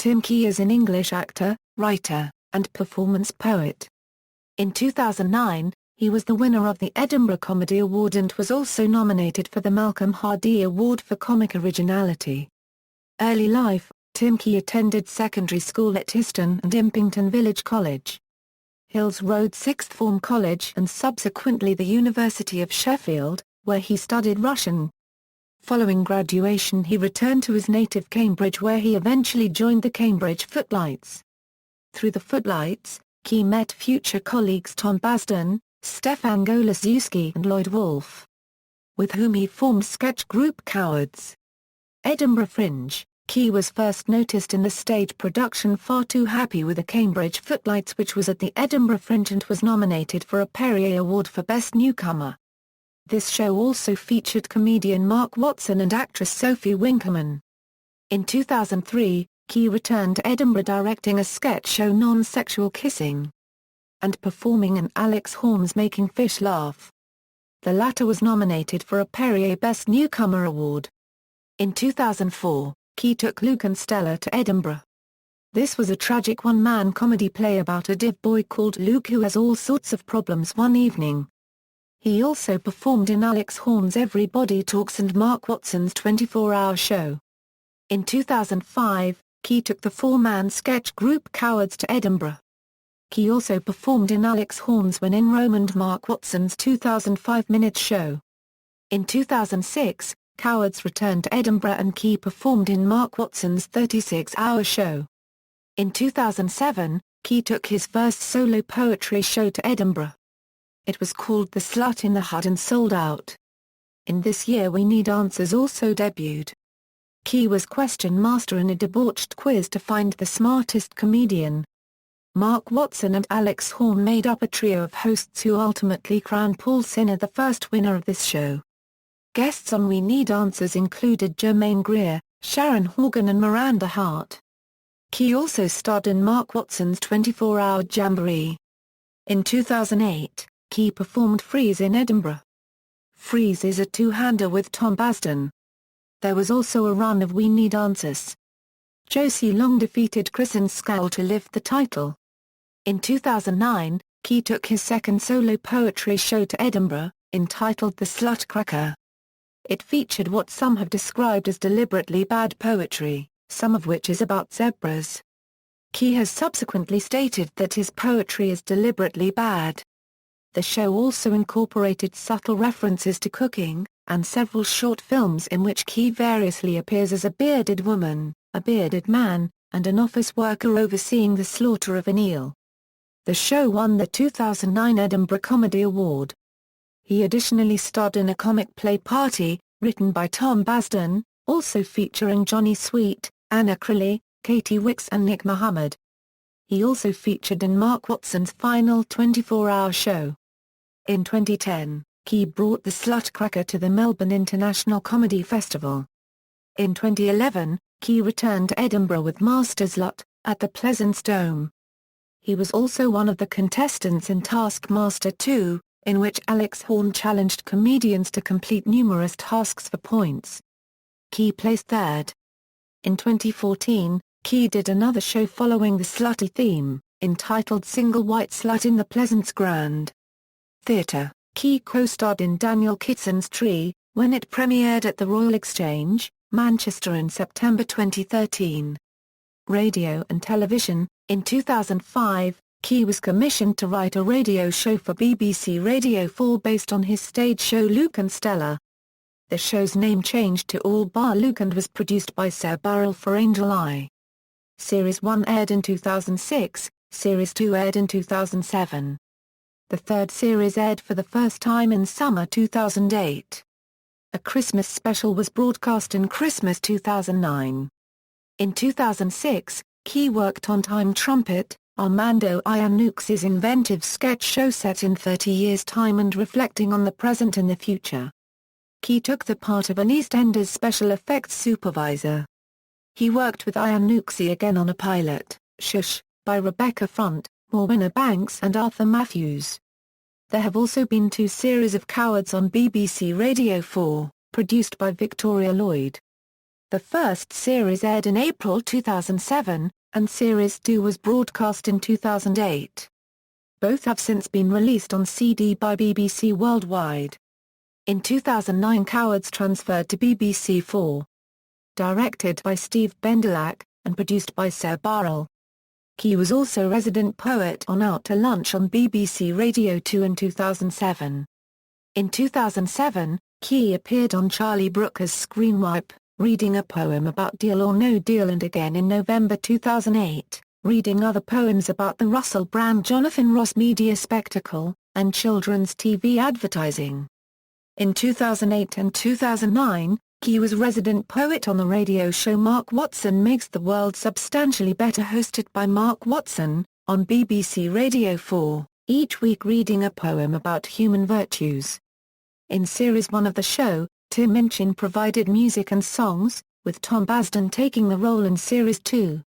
Tim Key is an English actor, writer, and performance poet. In 2009, he was the winner of the Edinburgh Comedy Award and was also nominated for the Malcolm Hardee Award for Comic Originality. Early life: Tim Key attended secondary school at Histon and Impington Village College, Hills Road Sixth Form College and subsequently the University of Sheffield, where he studied Russian. Following graduation he returned to his native Cambridge where he eventually joined the Cambridge Footlights. Through the Footlights, Key met future colleagues Tom Basden, Stefan Goliszewski and Lloyd Wolfe, with whom he formed sketch group Cowards. Edinburgh Fringe: Key was first noticed in the stage production Far Too Happy with the Cambridge Footlights, which was at the Edinburgh Fringe and was nominated for a Perrier Award for Best Newcomer. This show also featured comedian Mark Watson and actress Sophie Winkelman. In 2003, Key returned to Edinburgh directing a sketch show Non-Sexual Kissing and performing in Alex Horne's Making Fish Laugh. The latter was nominated for a Perrier Best Newcomer Award. In 2004, Key took Luke and Stella to Edinburgh. This was a tragic one-man comedy play about a div boy called Luke who has all sorts of problems one evening. He also performed in Alex Horne's Everybody Talks and Mark Watson's 24-Hour Show. In 2005, Key took the four-man sketch group Cowards to Edinburgh. Key also performed in Alex Horne's When in Rome and Mark Watson's 2005-minute show. In 2006, Cowards returned to Edinburgh and Key performed in Mark Watson's 36-hour show. In 2007, Key took his first solo poetry show to Edinburgh. It was called The Slut in the Hut and sold out. In this year We Need Answers also debuted. Key was question master in a debauched quiz to find the smartest comedian. Mark Watson and Alex Horne made up a trio of hosts who ultimately crowned Paul Sinner the first winner of this show. Guests on We Need Answers included Germaine Greer, Sharon Horgan and Miranda Hart. Key also starred in Mark Watson's 24-Hour Jamboree. In 2008, Key performed Freeze in Edinburgh. Freeze is a two-hander with Tom Basden. There was also a run of We Need Answers. Josie Long defeated Kristen Schaal to lift the title. In 2009, Key took his second solo poetry show to Edinburgh, entitled The Slutcracker. It featured what some have described as deliberately bad poetry, some of which is about zebras. Key has subsequently stated that his poetry is deliberately bad. The show also incorporated subtle references to cooking, and several short films in which Key variously appears as a bearded woman, a bearded man, and an office worker overseeing the slaughter of an eel. The show won the 2009 Edinburgh Comedy Award. He additionally starred in a comic play Party, written by Tom Basden, also featuring Johnny Sweet, Anna Crilly, Katie Wicks and Nick Mohammed. He also featured in Mark Watson's final 24-hour show. In 2010, Key brought The Slutcracker to the Melbourne International Comedy Festival. In 2011, Key returned to Edinburgh with Master's Lot, at the Pleasance Dome. He was also one of the contestants in Taskmaster 2, in which Alex Horne challenged comedians to complete numerous tasks for points. Key placed third. In 2014, Key did another show following the slutty theme, entitled Single White Slut in the Pleasance Grand Theatre. Key co-starred in Daniel Kitson's Tree, when it premiered at the Royal Exchange, Manchester in September 2013. Radio and television. In 2005, Key was commissioned to write a radio show for BBC Radio 4 based on his stage show Luke and Stella. The show's name changed to All Bar Luke and was produced by Sarah Burrell for Angel Eye. Series 1 aired in 2006, Series 2 aired in 2007. The third series aired for the first time in summer 2008. A Christmas special was broadcast in Christmas 2009. In 2006, Key worked on Time Trumpet, Armando Iannucci's inventive sketch show set in 30 years' time and reflecting on the present and the future. Key took the part of an EastEnders special effects supervisor. He worked with Iannucci again on a pilot, Shush, by Rebecca Front, Morwenna Banks and Arthur Matthews. There have also been 2 series of Cowards on BBC Radio 4, produced by Victoria Lloyd. The first series aired in April 2007, and Series 2 was broadcast in 2008. Both have since been released on CD by BBC Worldwide. In 2009 Cowards transferred to BBC 4. Directed by Steve Bendelak, and produced by Sir Barrel. Key was also resident poet on Out to Lunch on BBC Radio 2 in 2007. In 2007, Key appeared on Charlie Brooker's Screenwipe, reading a poem about Deal or No Deal, and again in November 2008, reading other poems about the Russell Brand Jonathan Ross media spectacle, and children's TV advertising. In 2008 and 2009, Key was resident poet on the radio show Mark Watson Makes the World Substantially Better, hosted by Mark Watson, on BBC Radio 4, each week reading a poem about human virtues. In Series 1 of the show, Tim Minchin provided music and songs, with Tom Basden taking the role in Series 2.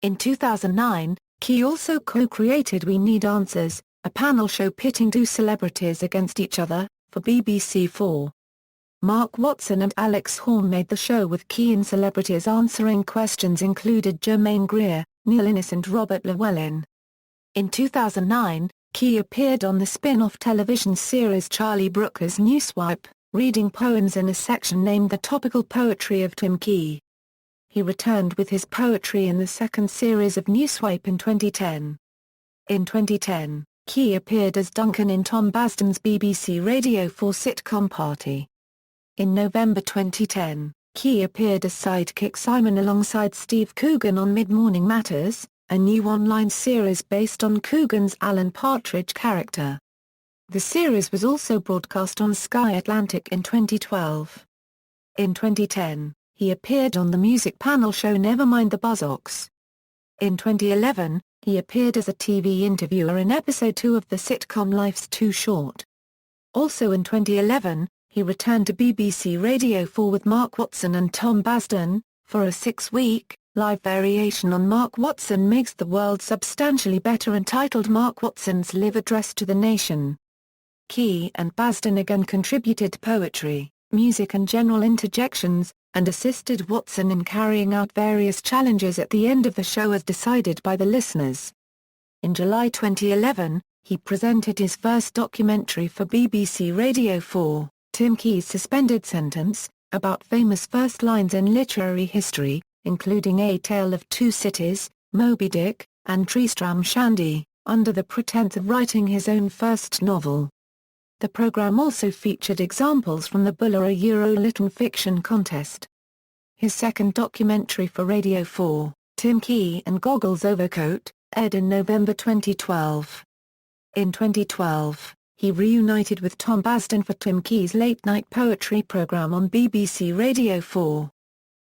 In 2009, Key also co-created We Need Answers, a panel show pitting two celebrities against each other, for BBC 4. Mark Watson and Alex Horne made the show with Key, and celebrities answering questions included Germaine Greer, Neil Innes and Robert Llewellyn. In 2009, Key appeared on the spin-off television series Charlie Brooker's Newswipe, reading poems in a section named The Topical Poetry of Tim Key. He returned with his poetry in the second series of Newswipe in 2010. In 2010, Key appeared as Duncan in Tom Basden's BBC Radio 4 sitcom Party. In November 2010, Key appeared as sidekick Simon alongside Steve Coogan on Mid-Morning Matters, a new online series based on Coogan's Alan Partridge character. The series was also broadcast on Sky Atlantic in 2012. In 2010, he appeared on the music panel show Nevermind the Buzzcocks. In 2011, he appeared as a TV interviewer in episode 2 of the sitcom Life's Too Short. Also in 2011, he returned to BBC Radio 4 with Mark Watson and Tom Basden, for a 6-week, live variation on Mark Watson Makes the World Substantially Better entitled Mark Watson's Live Address to the Nation. Key and Basden again contributed poetry, music and general interjections, and assisted Watson in carrying out various challenges at the end of the show as decided by the listeners. In July 2011, he presented his first documentary for BBC Radio 4. Tim Key's Suspended Sentence, about famous first lines in literary history, including A Tale of Two Cities, Moby Dick, and Tristram Shandy, under the pretense of writing his own first novel. The programme also featured examples from the Buller Lytton Fiction Contest. His second documentary for Radio 4, Tim Key and Goggles Overcoat, aired in November 2012. In 2012, he reunited with Tom Basden for Tim Key's late-night poetry programme on BBC Radio 4.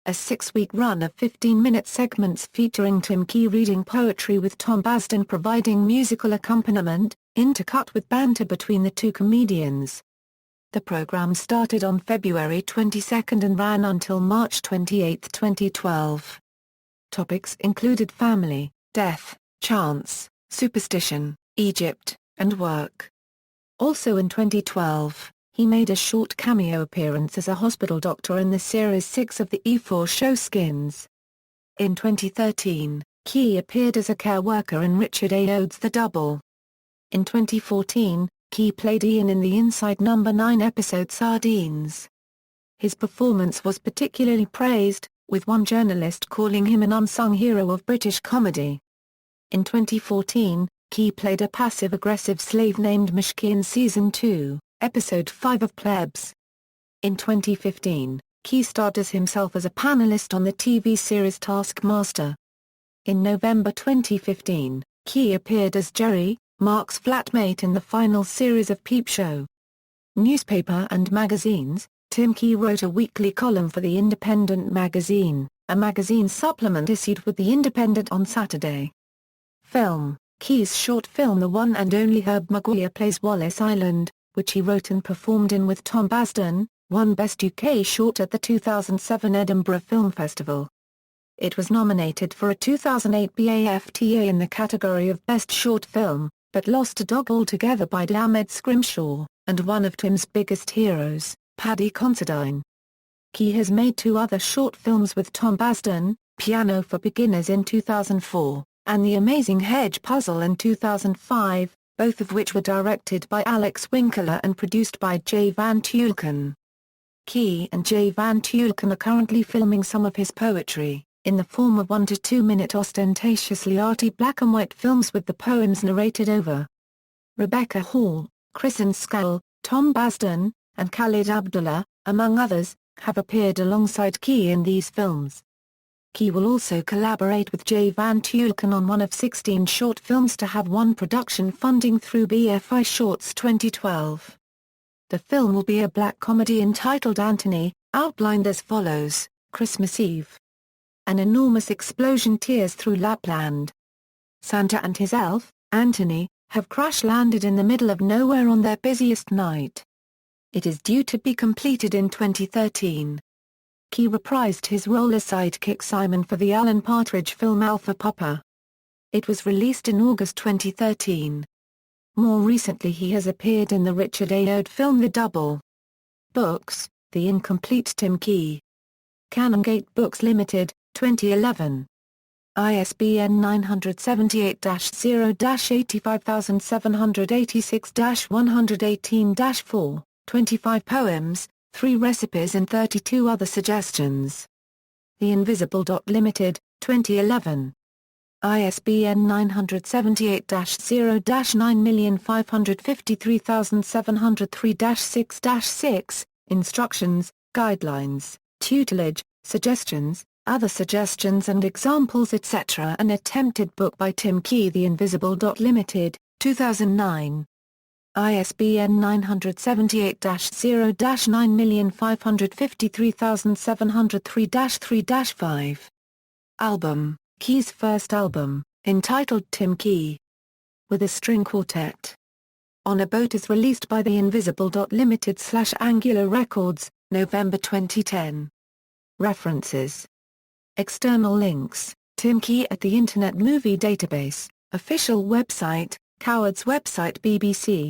A 6-week run of 15-minute segments featuring Tim Key reading poetry with Tom Basden providing musical accompaniment, intercut with banter between the two comedians. The programme started on February 22 and ran until March 28, 2012. Topics included family, death, chance, superstition, Egypt, and work. Also in 2012, he made a short cameo appearance as a hospital doctor in the Series 6 of the E4 show Skins. In 2013, Key appeared as a care worker in Richard A. Ode's The Double. In 2014, Key played Ian in the Inside No. 9 episode Sardines. His performance was particularly praised, with one journalist calling him an unsung hero of British comedy. In 2014, Key played a passive-aggressive slave named Mishki in Season 2, Episode 5 of Plebs. In 2015, Key starred as himself as a panelist on the TV series Taskmaster. In November 2015, Key appeared as Jerry, Mark's flatmate in the final series of Peep Show. Newspaper and magazines. Tim Key wrote a weekly column for The Independent magazine, a magazine supplement issued with The Independent on Saturday. Film. Key's short film The One and Only Herb Maguire Plays Wallace Island, which he wrote and performed in with Tom Basden, won Best UK Short at the 2007 Edinburgh Film Festival. It was nominated for a 2008 BAFTA in the category of Best Short Film, but lost to Dog Altogether by Ahmed Scrimshaw, and one of Tim's biggest heroes, Paddy Considine. Key has made 2 other short films with Tom Basden, Piano for Beginners in 2004, and The Amazing Hedge Puzzle in 2005, both of which were directed by Alex Winkler and produced by Jay Van Tulleken. Key and Jay Van Tulleken are currently filming some of his poetry, in the form of 1 to 2 minute ostentatiously arty black and white films with the poems narrated over. Rebecca Hall, Kristen Schaal, Tom Basden, and Khalid Abdullah, among others, have appeared alongside Key in these films. Key will also collaborate with Jay Van Tulleken on one of 16 short films to have won production funding through BFI Shorts 2012. The film will be a black comedy entitled Anthony, outlined as follows: Christmas Eve. An enormous explosion tears through Lapland. Santa and his elf, Anthony, have crash-landed in the middle of nowhere on their busiest night. It is due to be completed in 2013. Key reprised his role as sidekick Simon for the Alan Partridge film Alpha Papa. It was released in August 2013. More recently he has appeared in the Richard Ayoade film The Double. Books, The Incomplete Tim Key. Canongate Books Limited, 2011. ISBN 978-0-85786-118-4, 25 poems, 3 recipes and 32 other suggestions. The Invisible Dot Limited, 2011. ISBN 978-0-9553703-6-6, Instructions, Guidelines, Tutelage, Suggestions, Other Suggestions and Examples etc. An attempted book by Tim Key. The Invisible Dot Limited, 2009. ISBN 978-0-9553703-3-5. Album, Key's first album, entitled Tim Key. With a String Quartet. On a Boat is released by The Invisible Dot Limited/Angular Records, November 2010. References. External links: Tim Key at the Internet Movie Database, official website, Coward's website BBC.